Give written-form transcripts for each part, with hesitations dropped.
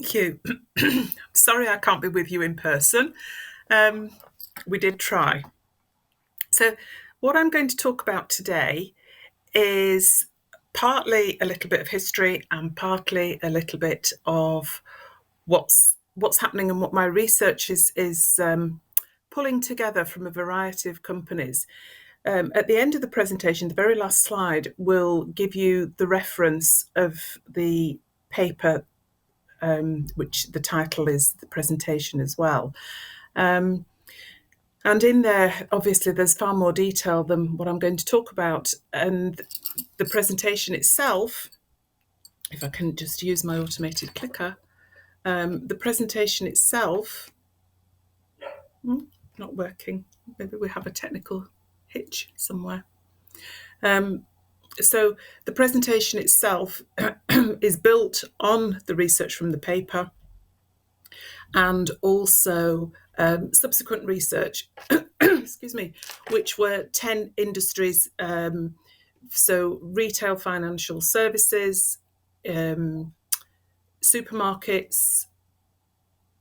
Thank you. Sorry I can't be with you in person. We did try. So, what I'm going to talk about today is partly a little bit of history and partly a little bit of what's happening and what my research is pulling together from a variety of companies. At the end of the presentation, the very last slide will give you the reference of the paper, which the title is the presentation as well. And in there, obviously, there's far more detail than what I'm going to talk about. And the presentation itself, if I can just use my automated clicker, the presentation itself, not working. Maybe we have a technical hitch somewhere. So the presentation itself is built on the research from the paper and also subsequent research, excuse me, which were 10 industries. So retail financial services, supermarkets,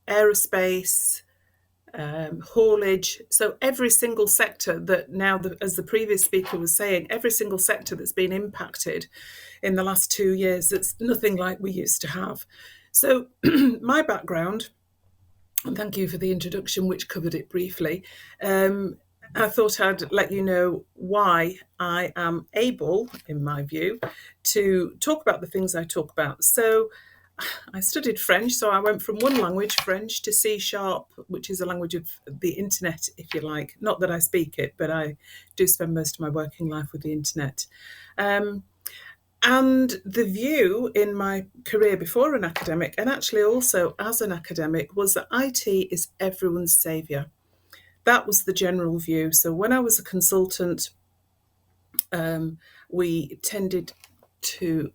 aerospace, haulage. So every single sector that now, as the previous speaker was saying, every single sector that's been impacted in the last 2 years, that's nothing like we used to have. So my background, and thank you for the introduction, which covered it briefly. I thought I'd let you know why I am able, in my view, to talk about the things I talk about. So I studied French, so I went from one language, French, to C#, which is a language of the internet, if you like. Not that I speak it, but I do spend most of my working life with the internet. And the view in my career before an academic, and actually also as an academic, was that IT is everyone's saviour. That was the general view. So when I was a consultant, we tended to,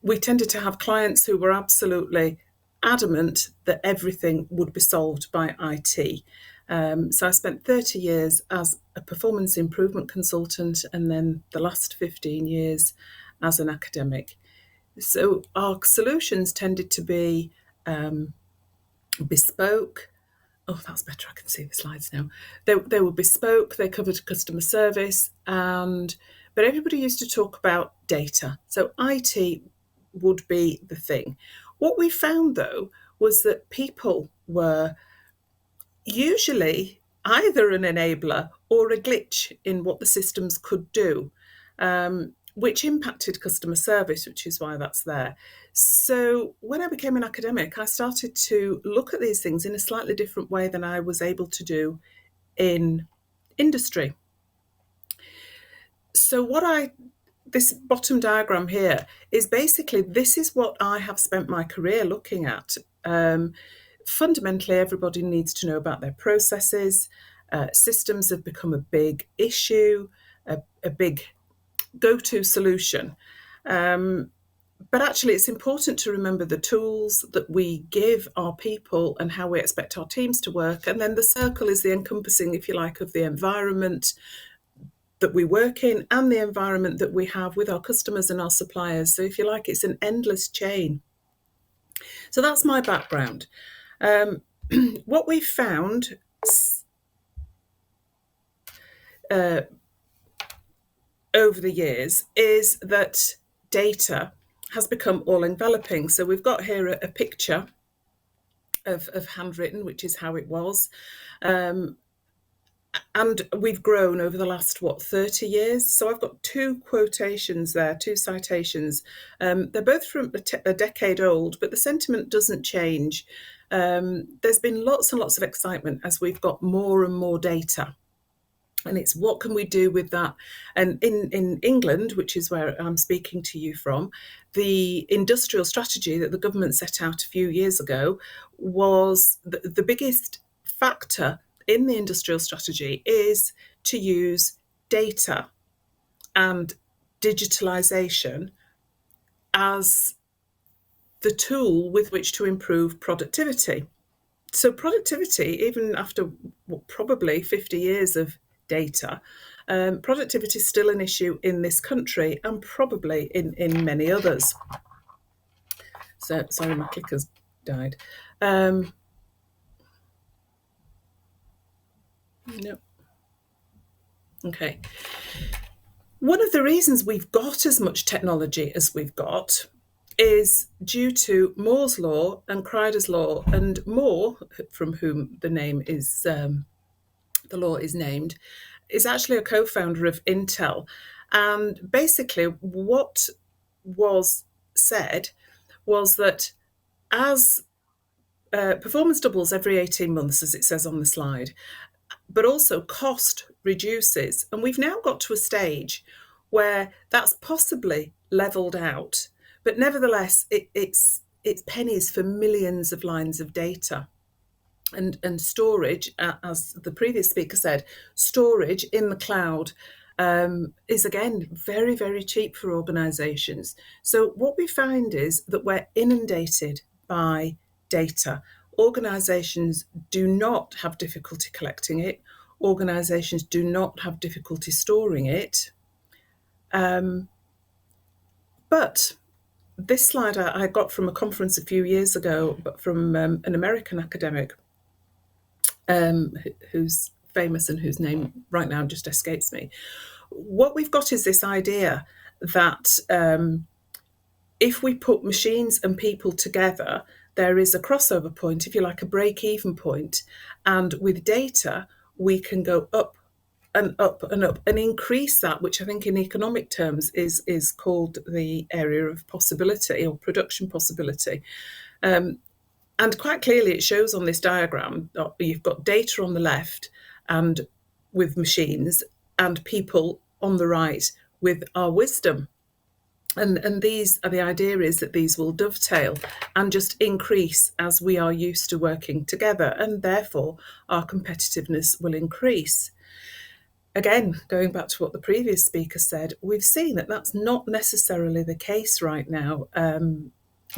we tended to have clients who were absolutely adamant that everything would be solved by IT. So I spent 30 years as a performance improvement consultant and then the last 15 years as an academic. So our solutions tended to be bespoke. Oh, that's better. I can see the slides now. They were bespoke. They covered customer service, but everybody used to talk about data. So IT would be the thing. What we found, though, was that people were usually either an enabler or a glitch in what the systems could do, which impacted customer service, which is why that's there. So when I became an academic, I started to look at these things in a slightly different way than I was able to do in industry. So this bottom diagram here is basically, this is what I have spent my career looking at. Fundamentally, everybody needs to know about their processes. Systems have become a big issue, a big go-to solution. But actually, it's important to remember the tools that we give our people and how we expect our teams to work. And then the circle is the encompassing, if you like, of the environment that we work in and the environment that we have with our customers and our suppliers. So if you like, it's an endless chain. So that's my background. What we found over the years is that data has become all-enveloping. So we've got here a picture of handwritten, which is how it was. And we've grown over the last, 30 years? So I've got two quotations there, two citations. They're both from a decade old, but the sentiment doesn't change. There's been lots and lots of excitement as we've got more and more data. And it's what can we do with that? And in England, which is where I'm speaking to you from, the industrial strategy that the government set out a few years ago was the biggest factor in the industrial strategy is to use data and digitalization as the tool with which to improve productivity. So productivity, even after probably 50 years of data, productivity is still an issue in this country and probably in many others. So sorry, my clicker's died. No. Okay. One of the reasons we've got as much technology as we've got is due to Moore's law and Crider's law. And Moore, from whom the law is named, is actually a co-founder of Intel. And basically, what was said was that as performance doubles every 18 months, as it says on the slide, but also cost reduces. And we've now got to a stage where that's possibly leveled out. But nevertheless, it's pennies for millions of lines of data. And storage, as the previous speaker said, storage in the cloud is again very, very cheap for organizations. So what we find is that we're inundated by data. Organizations do not have difficulty collecting it. Organizations do not have difficulty storing it. But this slide I got from a conference a few years ago, but from an American academic who's famous and whose name right now just escapes me. What we've got is this idea that if we put machines and people together, there is a crossover point, if you like, a break-even point. And with data, we can go up and up and up and increase that, which I think in economic terms is called the area of possibility or production possibility. And quite clearly it shows on this diagram that you've got data on the left and with machines, and people on the right with our wisdom. And these are the idea is that these will dovetail and just increase as we are used to working together, and therefore our competitiveness will increase. Again, going back to what the previous speaker said, we've seen that that's not necessarily the case right now.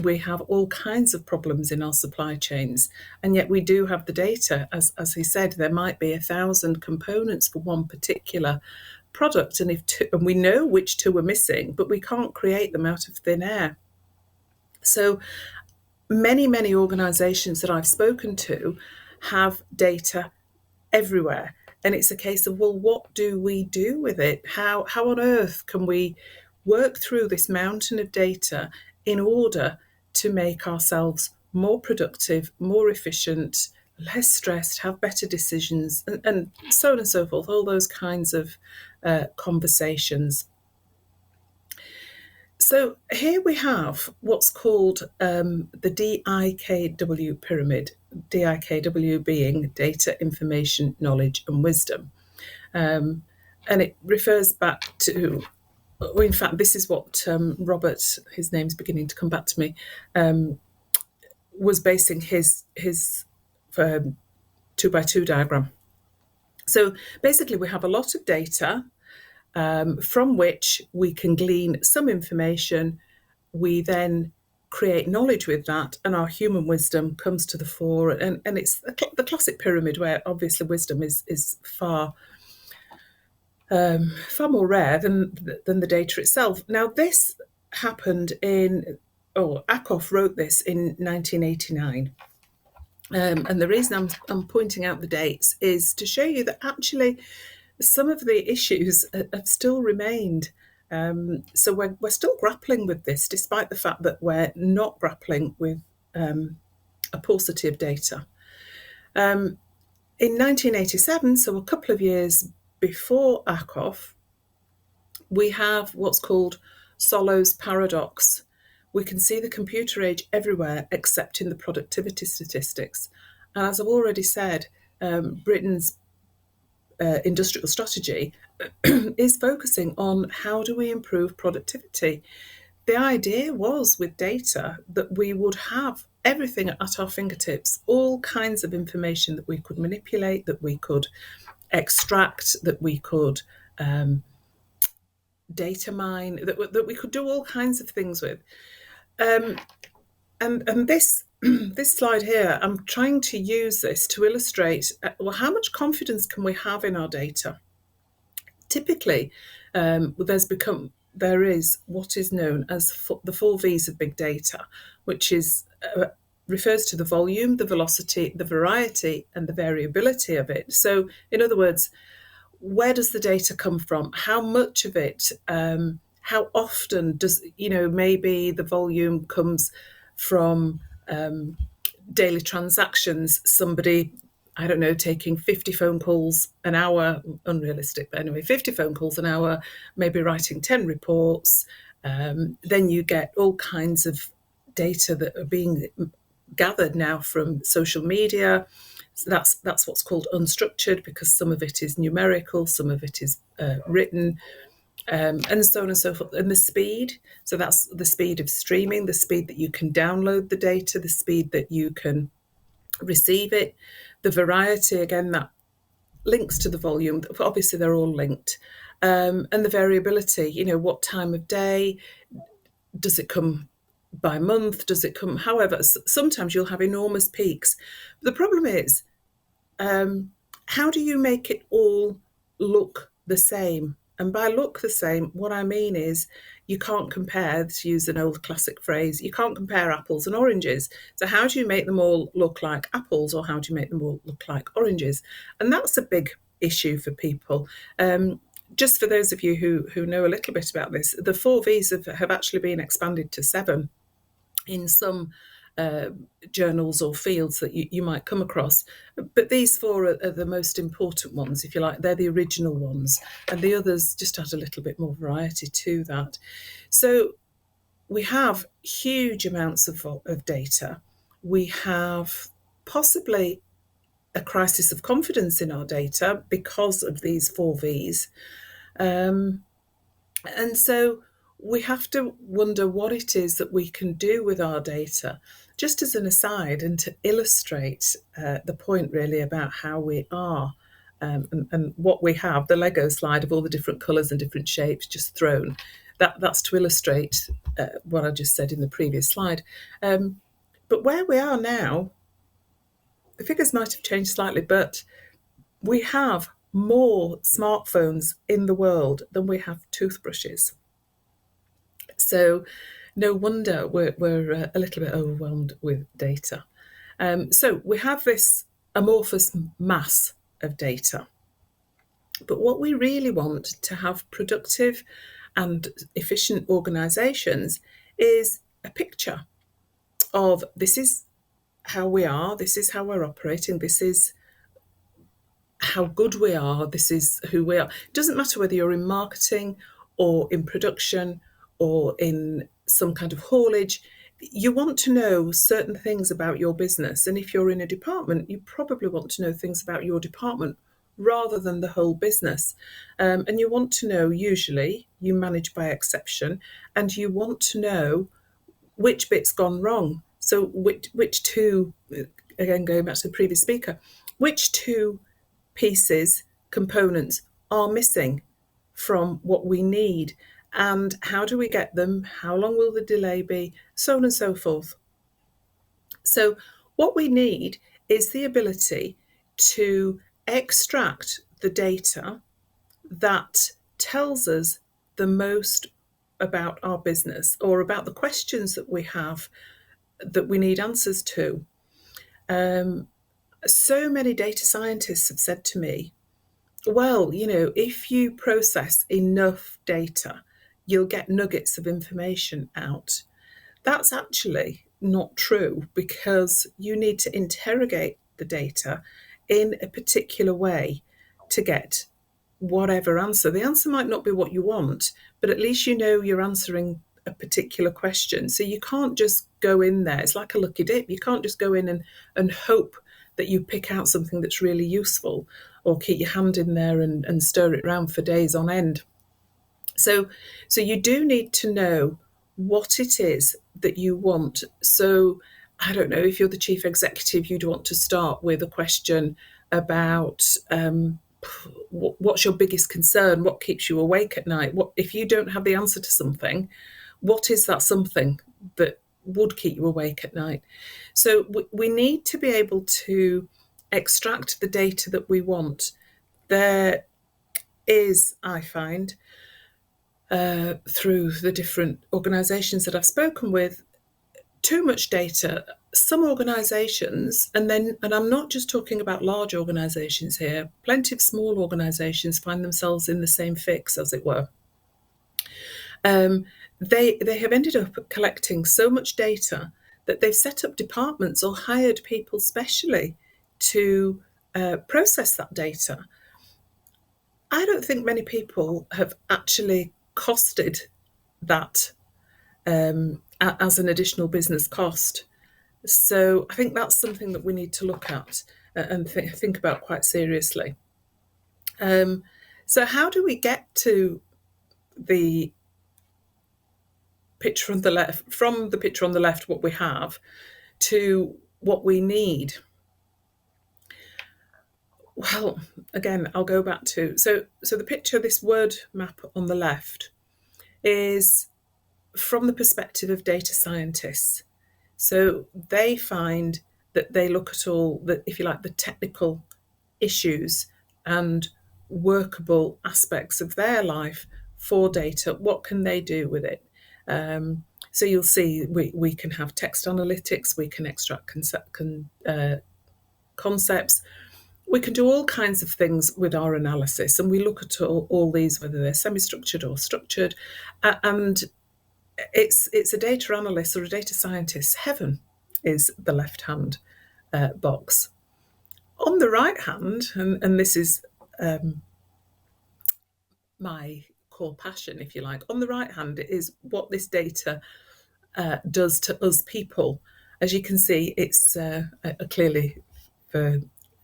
We have all kinds of problems in our supply chains, and yet we do have the data. As he said, there might be 1,000 components for one particular product, and we know which two are missing, but we can't create them out of thin air. So many organizations that I've spoken to have data everywhere, and it's a case of, well, what do we do with it? How on earth can we work through this mountain of data in order to make ourselves more productive, more efficient, less stressed, have better decisions, and so on and so forth, all those kinds of conversations. So here we have what's called the DIKW pyramid, DIKW being data, information, knowledge, and wisdom. And it refers back to, in fact, this is what Robert, his name's beginning to come back to me, was basing his 2x2 diagram. So basically we have a lot of data from which we can glean some information. We then create knowledge with that, and our human wisdom comes to the fore. And it's the classic pyramid where obviously wisdom is far more rare than the data itself. Now, this happened Ackoff wrote this in 1989. And the reason I'm pointing out the dates is to show you that actually some of the issues have still remained. So we're still grappling with this, despite the fact that we're not grappling with a paucity of data. In 1987, so a couple of years before Ackoff, we have what's called Solo's paradox. We can see the computer age everywhere except in the productivity statistics. And as I've already said, Britain's industrial strategy is focusing on how do we improve productivity. The idea was with data that we would have everything at our fingertips, all kinds of information that we could manipulate, that we could extract, that we could data mine, that we could do all kinds of things with. And this slide here, I'm trying to use this to illustrate, well, how much confidence can we have in our data? Typically, there's become there is what is known as the four V's of big data, which is refers to the volume, the velocity, the variety, and the variability of it. So, in other words, where does the data come from? How much of it? How often does, maybe the volume comes from daily transactions, somebody, I don't know, taking 50 phone calls an hour, unrealistic, but anyway, 50 phone calls an hour, maybe writing 10 reports. Then you get all kinds of data that are being gathered now from social media. So that's what's called unstructured, because some of it is numerical, some of it is written, and so on and so forth. And the speed, so that's the speed of streaming, the speed that you can download the data, the speed that you can receive it, the variety, again, that links to the volume. Obviously, they're all linked. And the variability, what time of day, does it come by month, does it come, however, sometimes you'll have enormous peaks. The problem is, how do you make it all look the same? And by look the same, what I mean is you can't compare, to use an old classic phrase, you can't compare apples and oranges. So how do you make them all look like apples, or how do you make them all look like oranges? And that's a big issue for people. Just for those of you who know a little bit about this, the four V's have actually been expanded to 7 in some journals or fields that you might come across. But these 4 are the most important ones, if you like. They're the original ones. And the others just add a little bit more variety to that. So we have huge amounts of data. We have possibly a crisis of confidence in our data because of these 4 V's. And so we have to wonder what it is that we can do with our data. Just as an aside, and to illustrate the point really about how we are and what we have, the Lego slide of all the different colours and different shapes just thrown, that's to illustrate what I just said in the previous slide. But where we are now, the figures might have changed slightly, but we have more smartphones in the world than we have toothbrushes. So no wonder we're a little bit overwhelmed with data. So we have this amorphous mass of data. But what we really want to have productive and efficient organisations is a picture of, this is how we are, this is how we're operating, this is how good we are, this is who we are. It doesn't matter whether you're in marketing or in production or in some kind of haulage. You want to know certain things about your business. And if you're in a department, you probably want to know things about your department rather than the whole business. And you want to know, usually, you manage by exception, and you want to know which bit's gone wrong. So which two, again, going back to the previous speaker, which 2 pieces, components are missing from what we need, and how do we get them, how long will the delay be, so on and so forth. So what we need is the ability to extract the data that tells us the most about our business, or about the questions that we have that we need answers to. So many data scientists have said to me, well, if you process enough data, you'll get nuggets of information out. That's actually not true, because you need to interrogate the data in a particular way to get whatever answer. The answer might not be what you want, but at least you're answering a particular question. So you can't just go in there. It's like a lucky dip. You can't just go in and hope that you pick out something that's really useful, or keep your hand in there and stir it around for days on end. So you do need to know what it is that you want. So I don't know, if you're the chief executive, you'd want to start with a question about what's your biggest concern? What keeps you awake at night? What, if you don't have the answer to something, what is that something that would keep you awake at night? So we need to be able to extract the data that we want. There is, I find, through the different organisations that I've spoken with, too much data. Some organisations, and I'm not just talking about large organisations here, plenty of small organisations find themselves in the same fix, as it were. They have ended up collecting so much data that they've set up departments or hired people specially to process that data. I don't think many people have actually costed that as an additional business cost. So I think that's something that we need to look at and think about quite seriously. So how do we get to the picture on the left, from the picture on the left, what we have, to what we need? Well, again, I'll go back to, so the picture, this word map on the left, is from the perspective of data scientists. So they find that they look at all the, if you like, the technical issues and workable aspects of their life for data. What can they do with it? So you'll see we can have text analytics, we can extract concepts, we can do all kinds of things with our analysis, and we look at all these, whether they're semi-structured or structured, and it's a data analyst or a data scientist's heaven is the left-hand box. On the right hand, and this is my core passion, if you like, on the right hand is what this data does to us people. As you can see, it's clearly for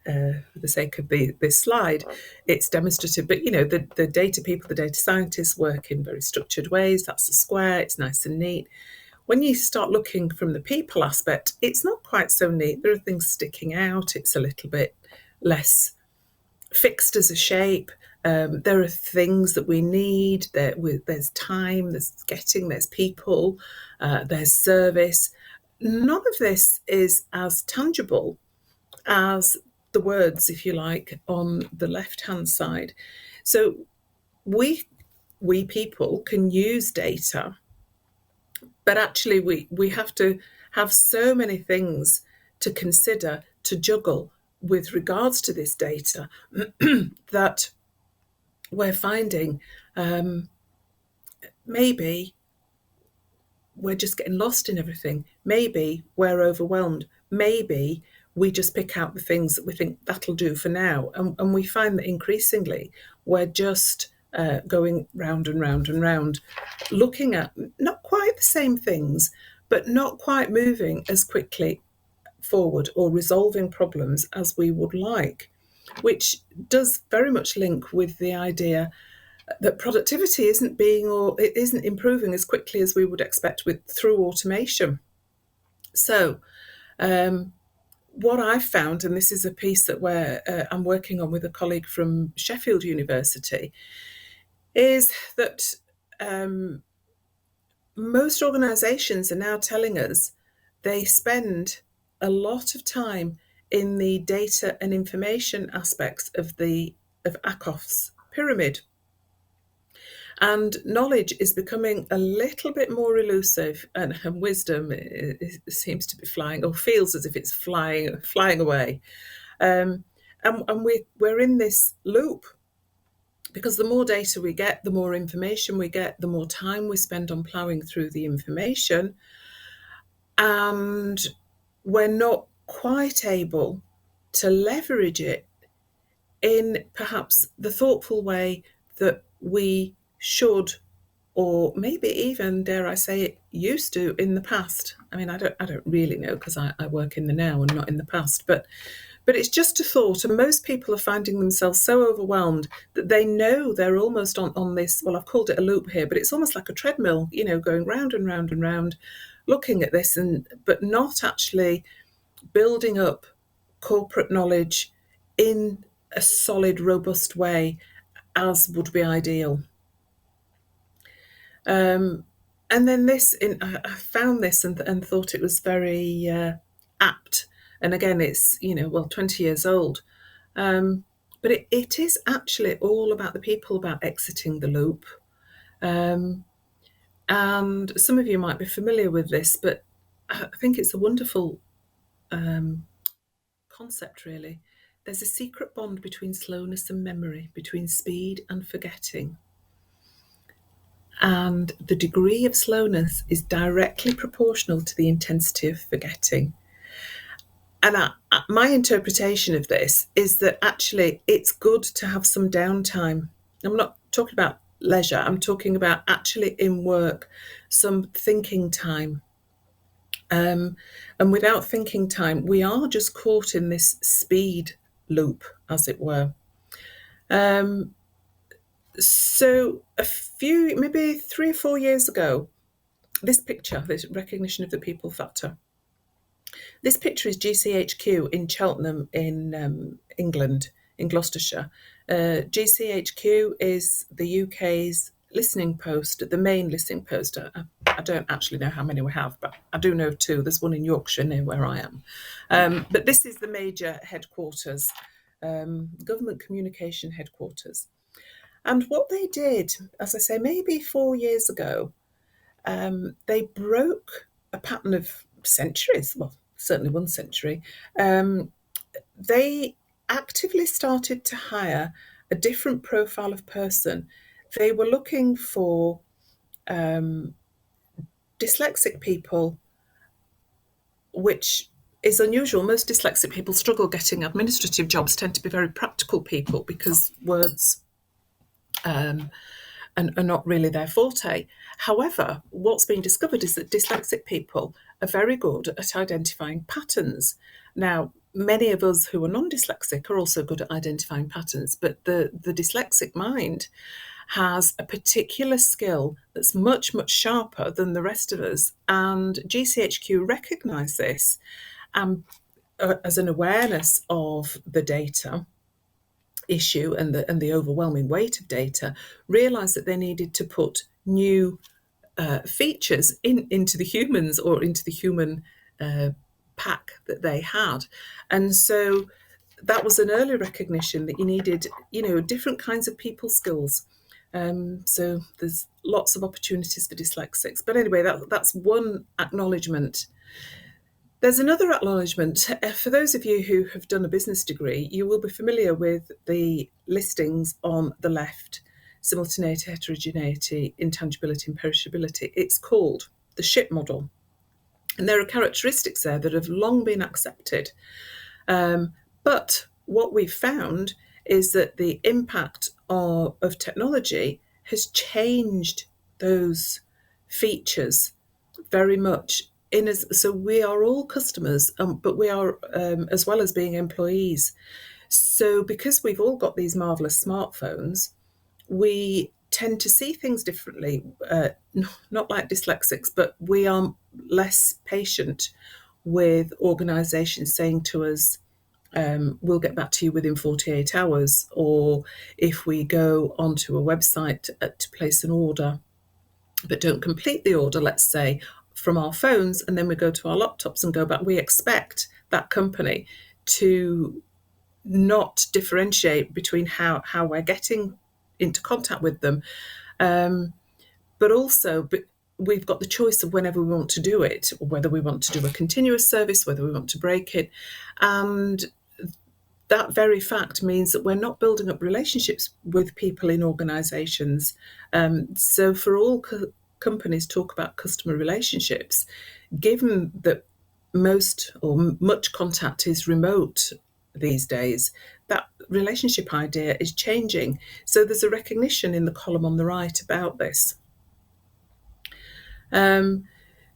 the sake of this slide, it's demonstrative, but the data people, the data scientists, work in very structured ways. That's the square, it's nice and neat. When you start looking from the people aspect, it's not quite so neat. There are things sticking out, it's a little bit less fixed as a shape. There are things that we need. There's time, there's people, there's service. None of this is as tangible as the words, if you like, on the left-hand side. So we people can use data, but actually we have to have so many things to consider, to juggle with regards to this data that we're finding maybe we're just getting lost in everything. Maybe we're overwhelmed. Maybe we just pick out the things that we think that'll do for now. And we find that increasingly we're just going round and round and round, looking at not quite the same things, but not quite moving as quickly forward or resolving problems as we would like, which does very much link with the idea that productivity isn't improving as quickly as we would expect through automation. So what I've found, and this is a piece that I'm working on with a colleague from Sheffield University, is that most organisations are now telling us they spend a lot of time in the data and information aspects of Ackoff's pyramid. And knowledge is becoming a little bit more elusive, and wisdom seems to be flying, or feels as if it's flying away. And we're in this loop, because the more data we get, the more information we get, the more time we spend on ploughing through the information, and we're not quite able to leverage it in perhaps the thoughtful way that we should, or maybe even, dare I say it, used to in the past. I mean, I don't really know, because I work in the now and not in the past, but it's just a thought. And most people are finding themselves so overwhelmed that they know they're almost on this, well, I've called it a loop here, but it's almost like a treadmill, going round and round and round, looking at this, but not actually building up corporate knowledge in a solid, robust way as would be ideal. And then I found this and thought it was very apt. And again, it's 20 years old, but it is actually all about the people, about exiting the loop, And some of you might be familiar with this, but I think it's a wonderful concept, really. There's a secret bond between slowness and memory, between speed and forgetting. And the degree of slowness is directly proportional to the intensity of forgetting. And my interpretation of this is that actually it's good to have some downtime. I'm not talking about leisure, I'm talking about actually in work, some thinking time. And without thinking time, we are just caught in this speed loop, as it were. So maybe 3 or 4 years ago, this picture, this recognition of the people factor. This picture is GCHQ in Cheltenham in England, in Gloucestershire. GCHQ is the UK's listening post, the main listening post. I don't actually know how many we have, but I do know 2. There's one in Yorkshire near where I am. But this is the major headquarters, government communication headquarters. And what they did, as I say, maybe 4 years ago, they broke a pattern of centuries, well, certainly 1 century. They actively started to hire a different profile of person. They were looking for dyslexic people, which is unusual. Most dyslexic people struggle getting administrative jobs, tend to be very practical people because words are not really their forte. However, what's been discovered is that dyslexic people are very good at identifying patterns. Now, many of us who are non-dyslexic are also good at identifying patterns, but the dyslexic mind has a particular skill that's much, much sharper than the rest of us. And GCHQ recognise this as an awareness of the data issue and the overwhelming weight of data, realised that they needed to put new features into the humans, or into the human pack that they had. And so that was an early recognition that you needed, different kinds of people skills. So there's lots of opportunities for dyslexics. But anyway, that's one acknowledgement. There's another acknowledgement. For those of you who have done a business degree, you will be familiar with the listings on the left: simultaneity, heterogeneity, intangibility, and perishability. It's called the SHIP model. And there are characteristics there that have long been accepted. But what we've found is that the impact of technology has changed those features very much. So we are all customers, but we are, as well as being employees. So because we've all got these marvellous smartphones, we tend to see things differently, not like dyslexics, but we are less patient with organisations saying to us, we'll get back to you within 48 hours. Or if we go onto a website to place an order, but don't complete the order, let's say, from our phones, and then we go to our laptops and go back, we expect that company to not differentiate between how we're getting into contact with them. But also, we've got the choice of whenever we want to do it, or whether we want to do a continuous service, whether we want to break it. And that very fact means that we're not building up relationships with people in organisations. So for all companies talk about customer relationships, given that most or much contact is remote these days, that relationship idea is changing. So there's a recognition in the column on the right about this.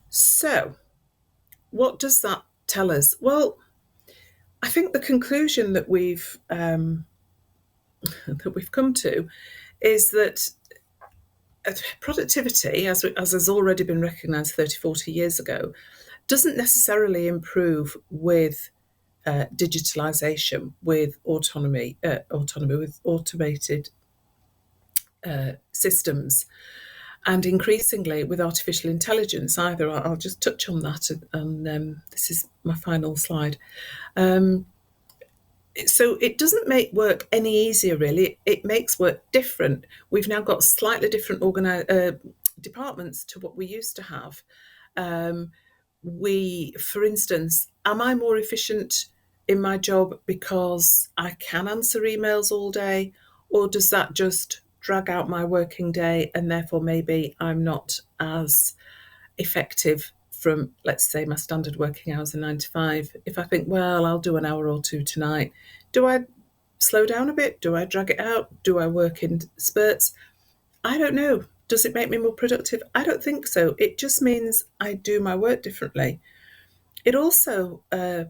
So what does that tell us? Well, I think the conclusion that we've come to is that productivity, as has already been recognised 30, 40 years ago, doesn't necessarily improve with digitalisation, with autonomy, with automated systems, and increasingly with artificial intelligence either. I'll just touch on that, and this is my final slide. So it doesn't make work any easier, really. It makes work different. We've now got slightly different departments to what we used to have. Um, for instance, am I more efficient in my job because I can answer emails all day, or does that just drag out my working day and therefore maybe I'm not as effective from, let's say, my standard working hours are 9 to 5? If I think, well, I'll do an hour or two tonight, do I slow down a bit? Do I drag it out? Do I work in spurts? I don't know. Does it make me more productive? I don't think so. It just means I do my work differently. It also,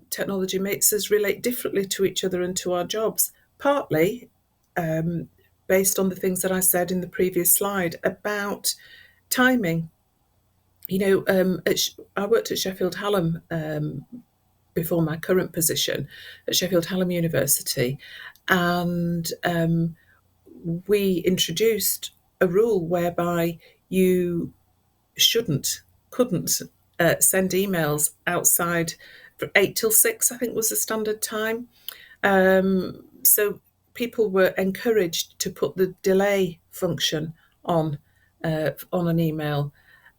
technology makes us relate differently to each other and to our jobs, partly um, based on the things that I said in the previous slide about timing. I worked at Sheffield Hallam before my current position at Sheffield Hallam University, and we introduced a rule whereby you couldn't send emails outside for 8 till 6, I think was the standard time. So people were encouraged to put the delay function on an email,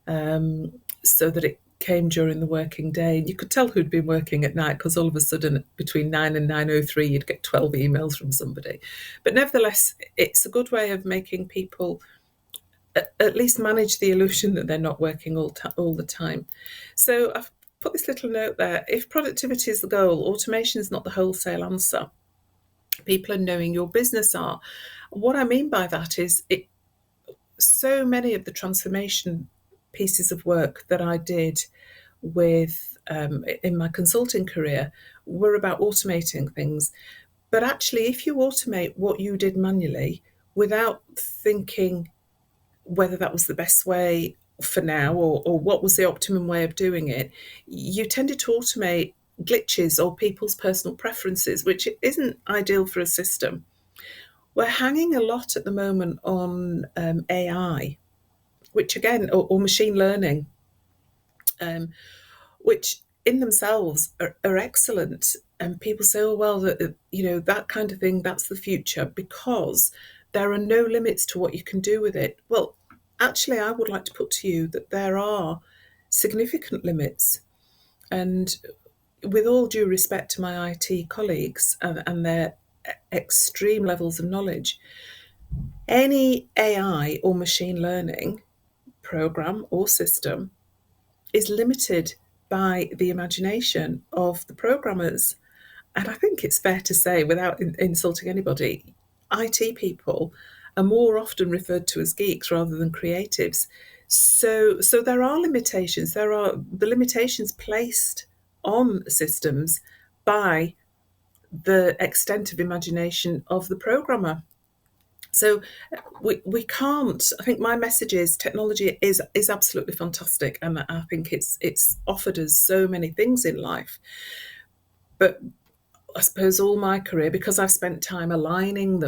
so that it came during the working day. And you could tell who'd been working at night, because all of a sudden between 9 and 9:03 you'd get 12 emails from somebody. But nevertheless, it's a good way of making people at least manage the illusion that they're not working all the time. So I've put this little note there. If productivity is the goal, automation is not the wholesale answer. People are knowing your business are. What I mean by that is, so many of the transformation pieces of work that I did with in my consulting career were about automating things. But actually, if you automate what you did manually without thinking whether that was the best way for now, or what was the optimum way of doing it, you tended to automate glitches or people's personal preferences, which isn't ideal for a system. We're hanging a lot at the moment on AI, which again, or machine learning, um, which in themselves are excellent. And people say, oh, well, that kind of thing, that's the future, because there are no limits to what you can do with it. Well, actually, I would like to put to you that there are significant limits. And with all due respect to my IT colleagues and their extreme levels of knowledge, any AI or machine learning program or system is limited by the imagination of the programmers. And I think it's fair to say, without insulting anybody, IT people are more often referred to as geeks rather than creatives. So there are limitations. There are the limitations placed on systems by the extent of imagination of the programmer. So we can't. I think my message is technology is absolutely fantastic, and I think it's offered us so many things in life. But I suppose all my career, because I've spent time aligning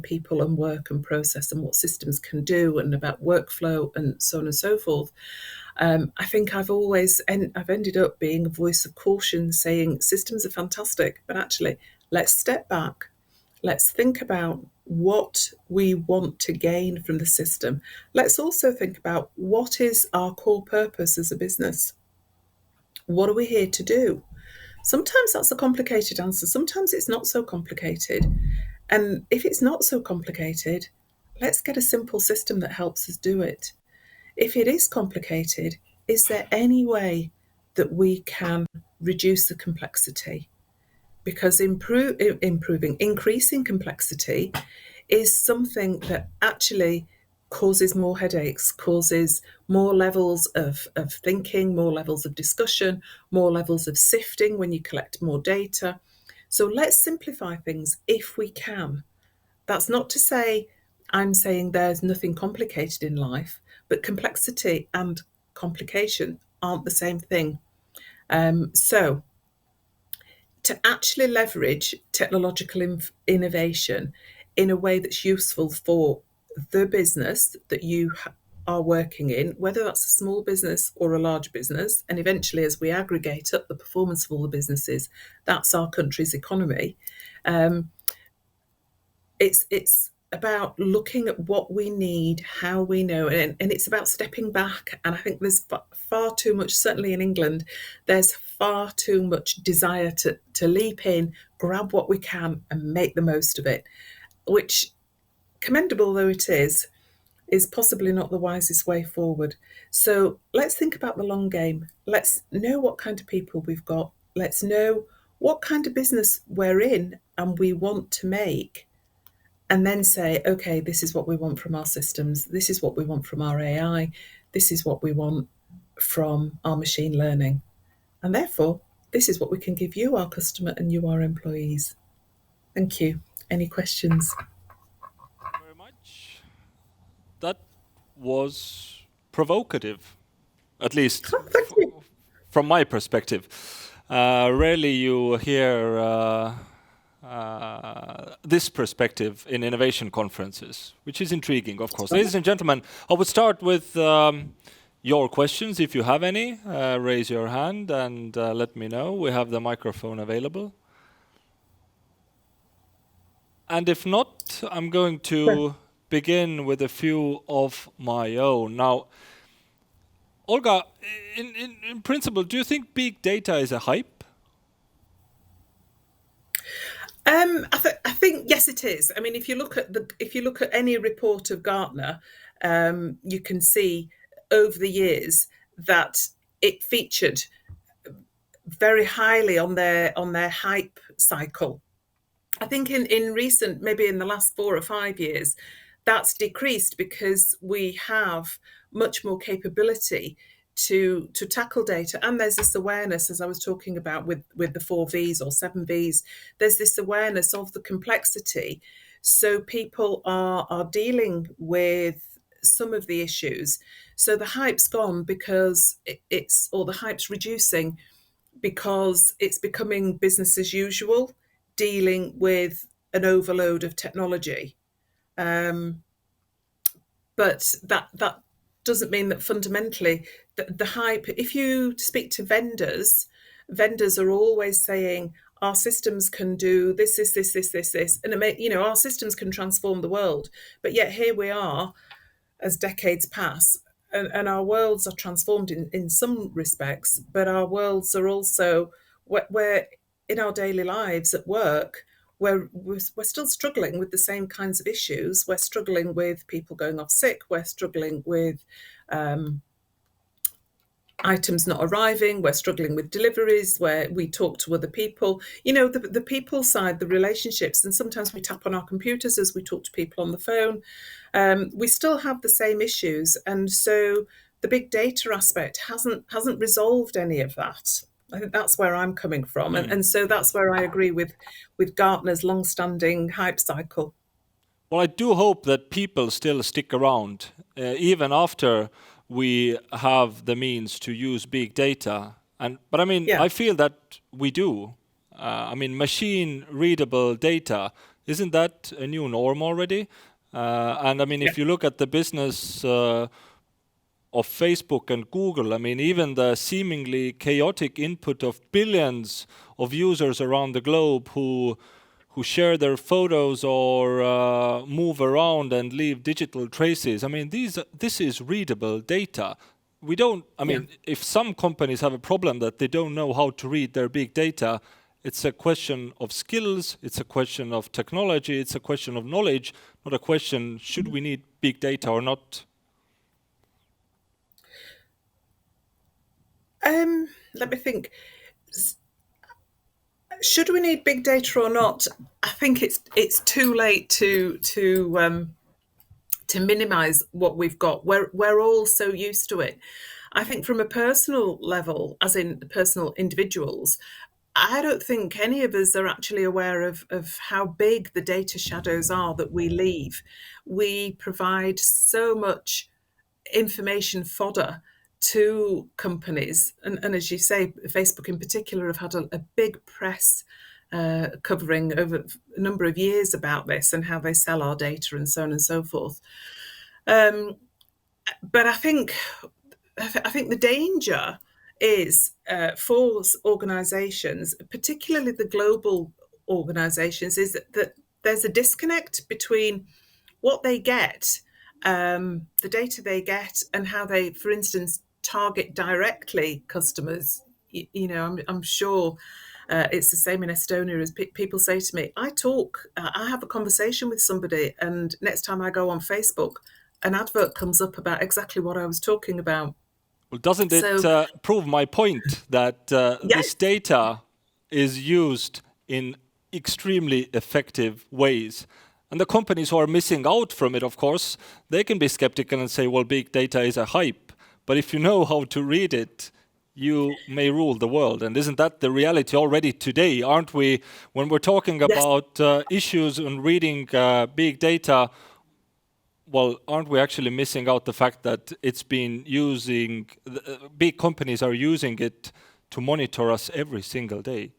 people and work and process and what systems can do, and about workflow and so on and so forth. I think I've ended up being a voice of caution, saying systems are fantastic, but actually let's step back. Let's think about what we want to gain from the system. Let's also think about what is our core purpose as a business. What are we here to do? Sometimes that's a complicated answer. Sometimes it's not so complicated. And if it's not so complicated, let's get a simple system that helps us do it. If it is complicated, is there any way that we can reduce the complexity? Because increasing complexity is something that actually causes more headaches, causes more levels of thinking, more levels of discussion, more levels of sifting when you collect more data. So let's simplify things if we can. That's not to say I'm saying there's nothing complicated in life, but complexity and complication aren't the same thing. So to actually leverage technological innovation in a way that's useful for the business that you are working in, whether that's a small business or a large business. And eventually, as we aggregate up the performance of all the businesses, that's our country's economy. Um, it's about looking at what we need, how we know, and it's about stepping back. And I think there's far too much, certainly in England, there's far too much desire to leap in, grab what we can, and make the most of it, which, commendable though it is possibly not the wisest way forward. So let's think about the long game. Let's know what kind of people we've got. Let's know what kind of business we're in and we want to make. And then say, okay, this is what we want from our systems. This is what we want from our AI. This is what we want from our machine learning. And therefore, this is what we can give you, our customer, and you, our employees. Thank you. Any questions? Very much. That was provocative, at least Oh, thank you. from my perspective. Rarely you hear this perspective in innovation conferences, which is intriguing, of course. Ladies and gentlemen, I would start with your questions. If you have any, raise your hand and let me know. We have the microphone available. And if not, I'm going to begin with a few of my own. Now, Olga, in principle, do you think big data is a hype? I think yes, it is. I mean, if you look at any report of Gartner, you can see over the years that it featured very highly on their hype cycle. I think in recent, maybe in the last 4 or 5 years, that's decreased because we have much more capability to tackle data. And there's this awareness, as I was talking about with the 4 Vs or 7 Vs, there's this awareness of the complexity. So people are dealing with some of the issues. So the hype's gone because the hype's reducing because it's becoming business as usual, dealing with an overload of technology. But that doesn't mean that fundamentally the hype, if you speak to vendors are always saying our systems can do this, and our systems can transform the world. But yet here we are as decades pass, and our worlds are transformed in some respects, but our worlds are also where in our daily lives at work, we're still struggling with the same kinds of issues. We're struggling with people going off sick. We're struggling with items not arriving. We're struggling with deliveries where we talk to other people. The people side, the relationships, and sometimes we tap on our computers as we talk to people on the phone. We still have the same issues, and so the big data aspect hasn't resolved any of that. I think that's where I'm coming from, and so that's where I agree with Gartner's long-standing hype cycle. Well, I do hope that people still stick around, even after we have the means to use big data. But I mean, Yeah. I feel that we do. I mean, machine-readable data, isn't that a new norm already? And I mean, if you look at the business of Facebook and Google, I mean, even the seemingly chaotic input of billions of users around the globe who share their photos or move around and leave digital traces. I mean, this is readable data. We don't, I mean, if some companies have a problem that they don't know how to read their big data, it's a question of skills, it's a question of technology, it's a question of knowledge, not a question, should we need big data or not? Let me think. Should we need big data or not? I think it's too late to minimise what we've got. We're all so used to it. I think from a personal level, as in personal individuals, I don't think any of us are actually aware of how big the data shadows are that we leave. We provide so much information fodder to companies. And as you say, Facebook in particular have had a big press covering over a number of years about this and how they sell our data and so on and so forth. but I think the danger is for organisations, particularly the global organisations, is that there's a disconnect between what they get, the data they get, and how they, for instance, target directly customers. I'm sure it's the same in Estonia as people say to me, I have a conversation with somebody, and next time I go on Facebook, an advert comes up about exactly what I was talking about. Well, doesn't it So, prove my point that this yes, data is used in extremely effective ways? And the companies who are missing out from it, of course, they can be skeptical and say, well, big data is a hype. But if you know how to read it, you may rule the world. And isn't that the reality already today? Aren't we, when we're talking yes, about issues on reading big data, well, aren't we actually missing out the fact that it's been using, big companies are using it to monitor us every single day?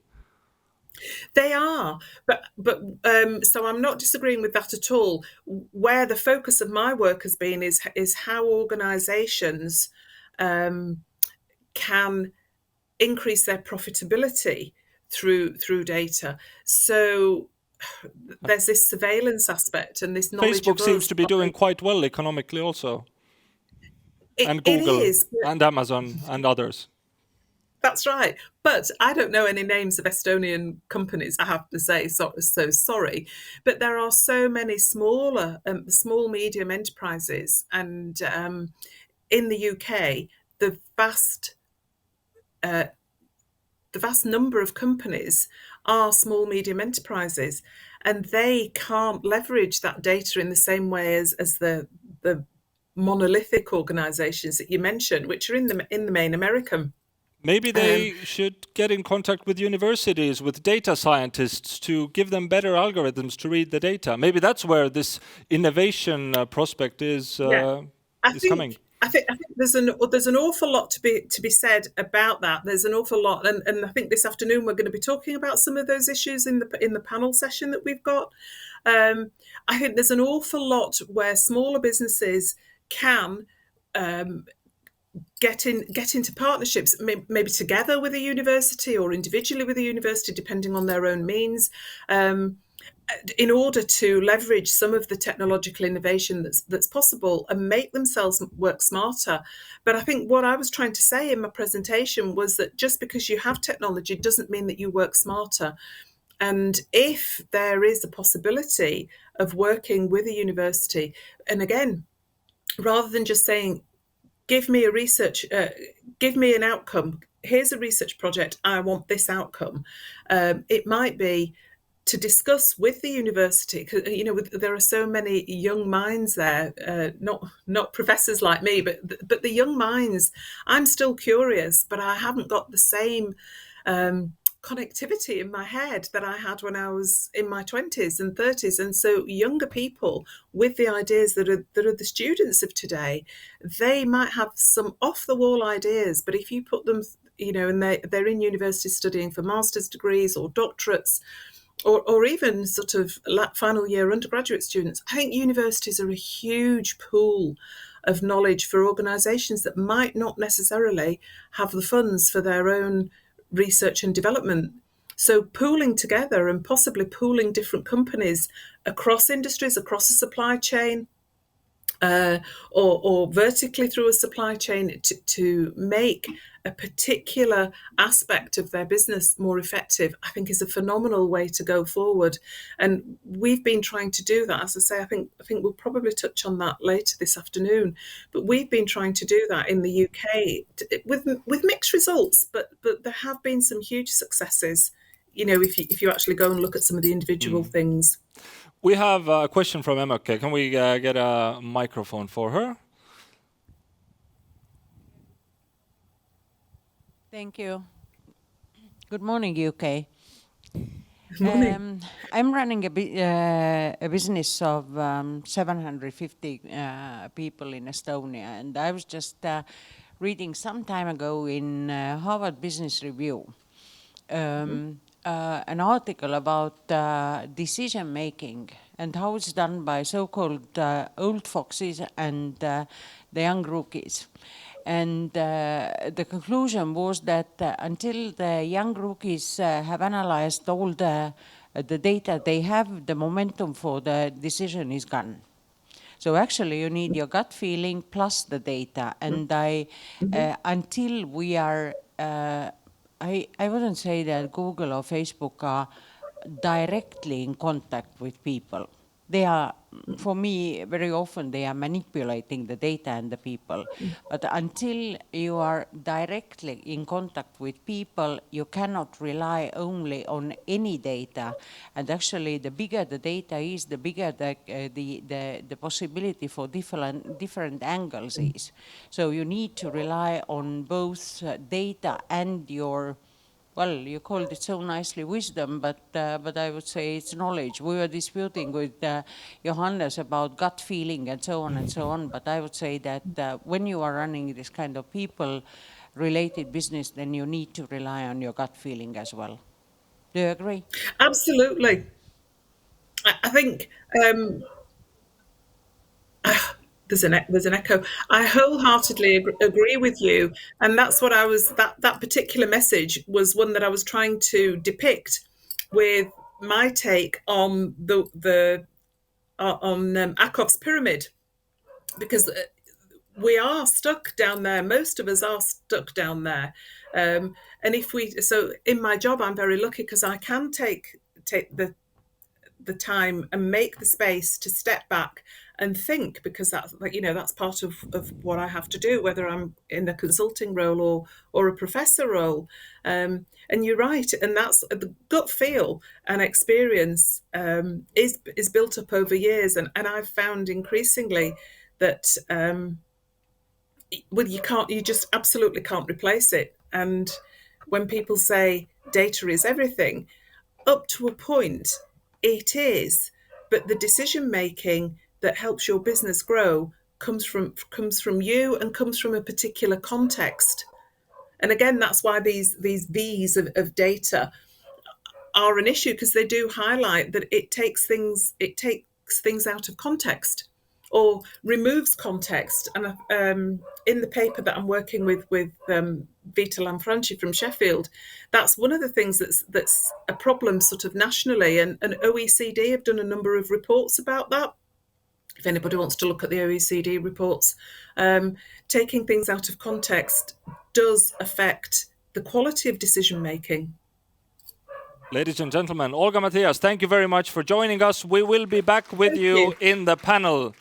they are. But so I'm not disagreeing with that at all. Where the focus of my work has been is how organisations can increase their profitability through data. So there's this surveillance aspect and this knowledge Facebook of seems us. to be doing quite well economically also, and It Google is. and Amazon and others. That's right. But I don't know any names of Estonian companies, I have to say, so sorry. But there are so many small, medium enterprises. And in the UK, the vast number of companies are small, medium enterprises. And they can't leverage that data in the same way as the monolithic organizations that you mentioned, which are in the main American. Maybe Um, they should get in contact with universities, with data scientists to give them better algorithms to read the data. Maybe that's where this innovation prospect Yeah, I is coming. think there's an awful lot to be said about that. There's an awful lot, and I think this afternoon we're going to be talking about some of those issues in the panel session that we've got. I think there's an awful lot where smaller businesses can get into partnerships, maybe together with a university or individually with a university, depending on their own means. In order to leverage some of the technological innovation that's possible and make themselves work smarter. But I think what I was trying to say in my presentation was that just because you have technology doesn't mean that you work smarter. And if there is a possibility of working with a university, and again, rather than just saying, give me an outcome, here's a research project, I want this outcome. It might be to discuss with the university, because there are so many young minds there, not professors like me, but the young minds. I'm still curious, but I haven't got the same connectivity in my head that I had when I was in my 20s and 30s. And so younger people with the ideas that are the students of today, they might have some off the wall ideas, but if you put them, and they're in university studying for master's degrees or doctorates, or even sort of final year undergraduate students, I think universities are a huge pool of knowledge for organisations that might not necessarily have the funds for their own research and development. So pooling together and possibly pooling different companies across industries, across the supply chain, or vertically through a supply chain to make a particular aspect of their business more effective, I think is a phenomenal way to go forward. And we've been trying to do that. As I say, I think we'll probably touch on that later this afternoon. But we've been trying to do that in the UK with mixed results. But there have been some huge successes. If you actually go and look at some of the individual things. We have a question from Emma. Can we get a microphone for her? Thank you. Good morning, UK. Good morning. I'm running a business of 750 people in Estonia, and I was just reading some time ago in Harvard Business Review an article about decision making and how it's done by so-called old foxes and the the young rookies. And the conclusion was that until the young rookies have analyzed all the data they have, the momentum for the decision is gone. So actually, you need your gut feeling plus the data. And until we are, I wouldn't say that Google or Facebook are directly in contact with people. They are, for me, very often they are manipulating the data and the people. But until you are directly in contact with people, you cannot rely only on any data. And actually, the bigger the data is, the bigger the possibility for different angles is. So you need to rely on both data and your, well, you called it so nicely wisdom, but I would say it's knowledge. We were disputing with Johannes about gut feeling and so on, but I would say that when you are running this kind of people-related business, then you need to rely on your gut feeling as well. Do you agree? Absolutely. I think there's an echo. I wholeheartedly agree with you, and that's what I was. That particular message was one that I was trying to depict with my take on the on Akov's pyramid, because we are stuck down there. Most of us are stuck down there, and if we so in my job, I'm very lucky because I can take the time and make the space to step back and think, because that's, like, that's part of what I have to do, whether I'm in a consulting role or a professor role. And you're right, and that's the gut feel and experience is built up over years, and I've found increasingly that well, you just absolutely can't replace it. And when people say data is everything, up to a point it is, but the decision making that helps your business grow comes from you and comes from a particular context. And again, that's why these V's of data are an issue, because they do highlight that it takes things out of context or removes context. And in the paper that I'm working with Vita Lanfranchi from Sheffield, that's one of the things that's a problem sort of nationally, and OECD have done a number of reports about that. If anybody wants to look at the OECD reports, taking things out of context does affect the quality of decision making. Ladies and gentlemen, Olga Matthias, thank you very much for joining us. We will be back with you in the panel